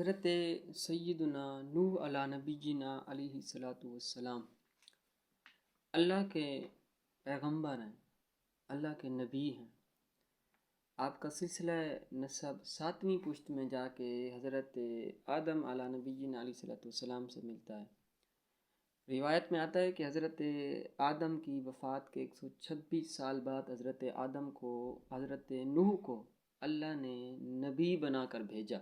حضرت سیدنا نوح علی نبینا علیہ الصلوۃ والسلام اللہ کے پیغمبر ہیں، اللہ کے نبی ہیں۔ آپ کا سلسلہ نسب 7ویں پشت میں جا کے حضرت آدم علی نبینا علیہ الصلوۃ والسلام سے ملتا ہے۔ روایت میں آتا ہے کہ حضرت آدم کی وفات کے 126 سال بعد حضرت نوح کو اللہ نے نبی بنا کر بھیجا۔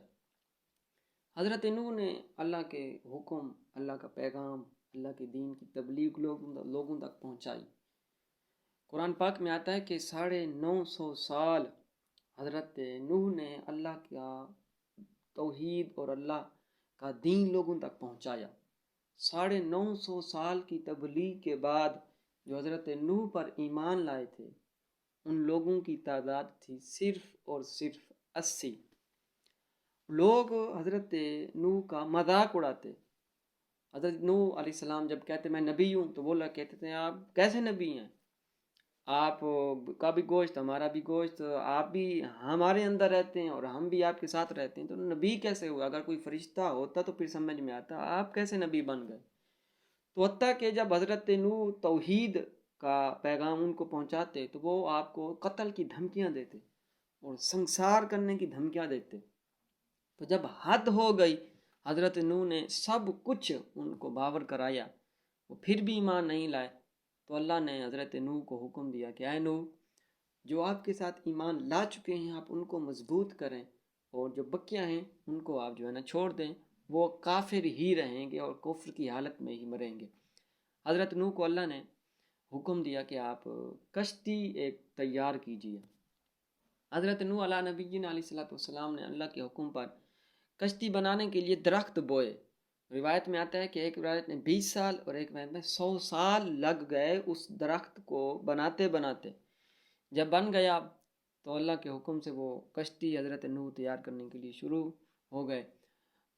حضرت نوح نے اللہ کے حکم، اللہ کا پیغام، اللہ کے دین کی تبلیغ لوگوں تک پہنچائی۔ قرآن پاک میں آتا ہے کہ 950 سال حضرت نوح نے اللہ کا توحید اور اللہ کا دین لوگوں تک پہنچایا۔ 950 سال کی تبلیغ کے بعد جو حضرت نوح پر ایمان لائے تھے ان لوگوں کی تعداد تھی صرف اور صرف 80۔ لوگ حضرت نوح کا مذاق اڑاتے۔ حضرت نوح علیہ السلام جب کہتے میں نبی ہوں تو وہ لوگ کہتے تھے آپ کیسے نبی ہیں؟ آپ کا بھی گوشت ہمارا بھی گوشت، آپ بھی ہمارے اندر رہتے ہیں اور ہم بھی آپ کے ساتھ رہتے ہیں، تو نبی کیسے ہوا؟ اگر کوئی فرشتہ ہوتا تو پھر سمجھ میں آتا، آپ کیسے نبی بن گئے؟ تو حتیٰ کہ جب حضرت نوح توحید کا پیغام ان کو پہنچاتے تو وہ آپ کو قتل کی دھمکیاں دیتے اور سنسار کرنے کی دھمکیاں دیتے۔ تو جب حد ہو گئی، حضرت نوح نے سب کچھ ان کو باور کرایا، وہ پھر بھی ایمان نہیں لائے، تو اللہ نے حضرت نوح کو حکم دیا کہ اے نوح، جو آپ کے ساتھ ایمان لا چکے ہیں آپ ان کو مضبوط کریں، اور جو بقیہ ہیں ان کو آپ چھوڑ دیں، وہ کافر ہی رہیں گے اور کفر کی حالت میں ہی مریں گے۔ حضرت نوح کو اللہ نے حکم دیا کہ آپ کشتی ایک تیار کیجیے۔ حضرت نوح علیہ نبینا علیہ الصلوۃ والسلام نے اللہ کے حکم پر کشتی بنانے کے لیے درخت بوئے۔ روایت میں آتا ہے کہ ایک روایت میں 20 سال اور ایک روایت میں 100 سال لگ گئے اس درخت کو بناتے بناتے۔ جب بن گیا تو اللہ کے حکم سے وہ کشتی حضرت نوح تیار کرنے کے لیے شروع ہو گئے۔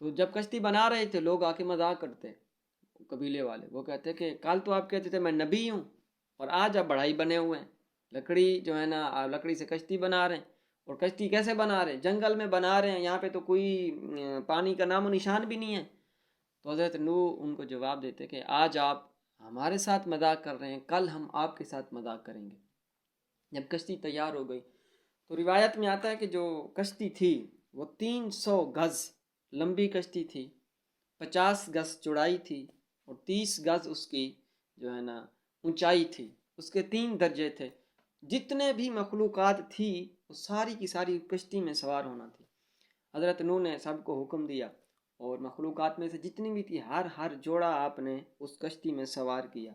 تو جب کشتی بنا رہے تھے لوگ آ کے مذاق کرتے، قبیلے والے، وہ کہتے کہ کل تو آپ کہتے تھے میں نبی ہوں اور آج آپ بڑھائی بنے ہوئے ہیں، لکڑی سے کشتی بنا رہے ہیں، اور کشتی کیسے بنا رہے ہیں؟ جنگل میں بنا رہے ہیں، یہاں پہ تو کوئی پانی کا نام و نشان بھی نہیں ہے۔ تو حضرت نوح ان کو جواب دیتے کہ آج آپ ہمارے ساتھ مذاق کر رہے ہیں، کل ہم آپ کے ساتھ مذاق کریں گے۔ جب کشتی تیار ہو گئی تو روایت میں آتا ہے کہ جو کشتی تھی وہ 300 گز لمبی کشتی تھی، 50 گز چوڑائی تھی اور 30 گز اس کی اونچائی تھی۔ اس کے 3 درجے تھے۔ جتنے بھی مخلوقات تھی وہ ساری کی ساری کشتی میں سوار ہونا تھی۔ حضرت نوح نے سب کو حکم دیا اور مخلوقات میں سے جتنی بھی تھی ہر جوڑا آپ نے اس کشتی میں سوار کیا۔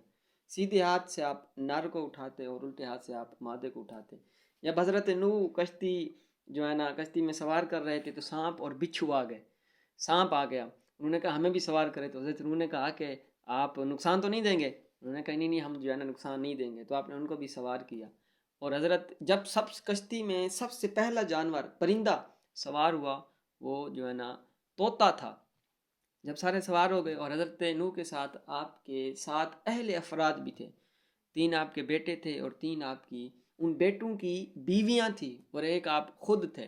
سیدھے ہاتھ سے آپ نر کو اٹھاتے اور الٹے ہاتھ سے آپ مادے کو اٹھاتے۔ جب حضرت نوح کشتی میں سوار کر رہے تھے تو سانپ اور بچھو آ گئے۔ سانپ آ گیا، انہوں نے کہا ہمیں بھی سوار کرے، تو حضرت نوح نے کہا کہ آپ نقصان تو نہیں دیں گے؟ انہوں نے کہا نہیں ہم نقصان نہیں دیں گے، تو آپ نے ان کو بھی سوار کیا۔ اور حضرت جب کشتی میں سب سے پہلا جانور پرندہ سوار ہوا وہ طوطا تھا۔ جب سارے سوار ہو گئے اور حضرت نوح کے ساتھ آپ کے 7 اہل افراد بھی تھے، 3 آپ کے بیٹے تھے اور 3 آپ کی ان بیٹوں کی بیویاں تھیں اور ایک آپ خود تھے۔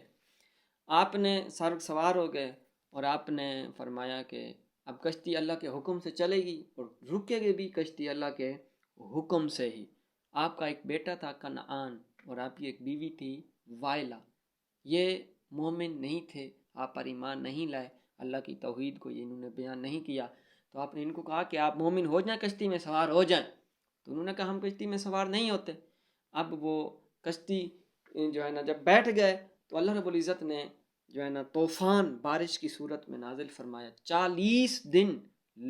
آپ نے سوار ہو گئے اور آپ نے فرمایا کہ اب کشتی اللہ کے حکم سے چلے گی اور رکے گی بھی کشتی اللہ کے حکم سے ہی۔ آپ کا ایک بیٹا تھا کنعان اور آپ کی ایک بیوی تھی وائلہ۔ یہ مومن نہیں تھے، آپ پر ایمان نہیں لائے، اللہ کی توحید کو انہوں نے بیان نہیں کیا۔ تو آپ نے ان کو کہا کہ آپ مومن ہو جائیں، کشتی میں سوار ہو جائیں، تو انہوں نے کہا ہم کشتی میں سوار نہیں ہوتے۔ اب وہ کشتی جب بیٹھ گئے تو اللہ رب العزت نے طوفان بارش کی صورت میں نازل فرمایا۔ 40 دن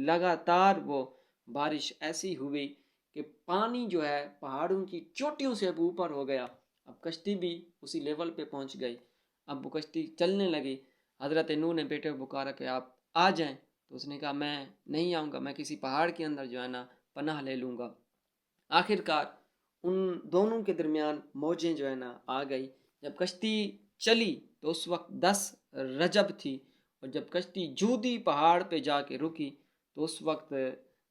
لگاتار وہ بارش ایسی ہوئی کہ پانی پہاڑوں کی چوٹیوں سے اب اوپر ہو گیا۔ اب کشتی بھی اسی لیول پہ پہنچ گئی، اب وہ کشتی چلنے لگی۔ حضرت نوح نے بیٹے کو پکارا کہ آپ آ جائیں، تو اس نے کہا میں نہیں آؤں گا، میں کسی پہاڑ کے اندر پناہ لے لوں گا۔ آخر کار ان دونوں کے درمیان موجیں آ گئی۔ جب کشتی چلی تو اس وقت 10 رجب تھی، اور جب کشتی جودی پہاڑ پہ جا کے رکی تو اس وقت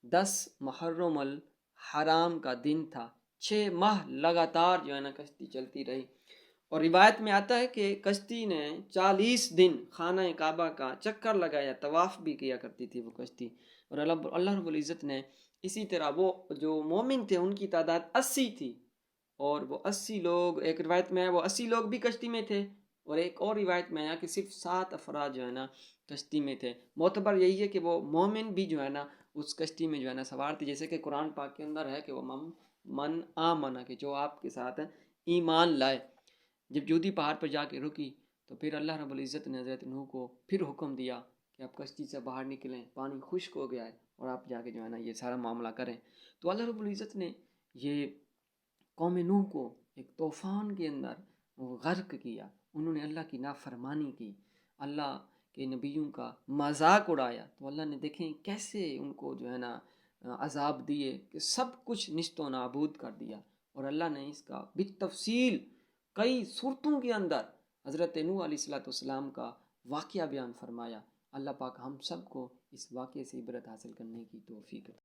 10 محرم الحرام کا دن تھا۔ 6 ماہ لگاتار کشتی چلتی رہی، اور روایت میں آتا ہے کہ کشتی نے 40 دن خانہ کعبہ کا چکر لگایا، طواف بھی کیا کرتی تھی وہ کشتی. اور اللہ رب العزت نے اسی طرح وہ جو مومن تھے ان کی تعداد 80 تھی، اور وہ 80 لوگ، ایک روایت میں ہے وہ 80 لوگ بھی کشتی میں تھے، اور ایک اور روایت میں آیا کہ صرف 7 افراد جو ہے نا کشتی میں تھے. معتبر یہی ہے کہ وہ مومن بھی جو ہے نا اس کشتی میں جو ہے نا سوار تھے، جیسے کہ قرآن پاک کے اندر ہے کہ وہ من آمنا، کہ جو آپ کے ساتھ ایمان لائے. جب جودی پہاڑ پر جا کے رکی تو پھر اللہ رب العزت نے حضرت نوح کو پھر حکم دیا کہ آپ کشتی سے باہر نکلیں، پانی خشک ہو گیا ہے اور آپ جا کے جو ہے نا یہ سارا معاملہ کریں. تو اللہ رب العزت نے یہ قوم نوح کو ایک طوفان کے اندر غرق کیا. انہوں نے اللہ کی نافرمانی کی، اللہ کے نبیوں کا مذاق اڑایا، تو اللہ نے دیکھیں کیسے ان کو جو ہے نا عذاب دیے کہ سب کچھ نیست و نابود کر دیا. اور اللہ نے اس کا بالتفصیل کئی صورتوں کے اندر حضرت نوح علیہ السلام کا واقعہ بیان فرمایا. اللہ پاک ہم سب کو اس واقعے سے عبرت حاصل کرنے کی توفیق عطا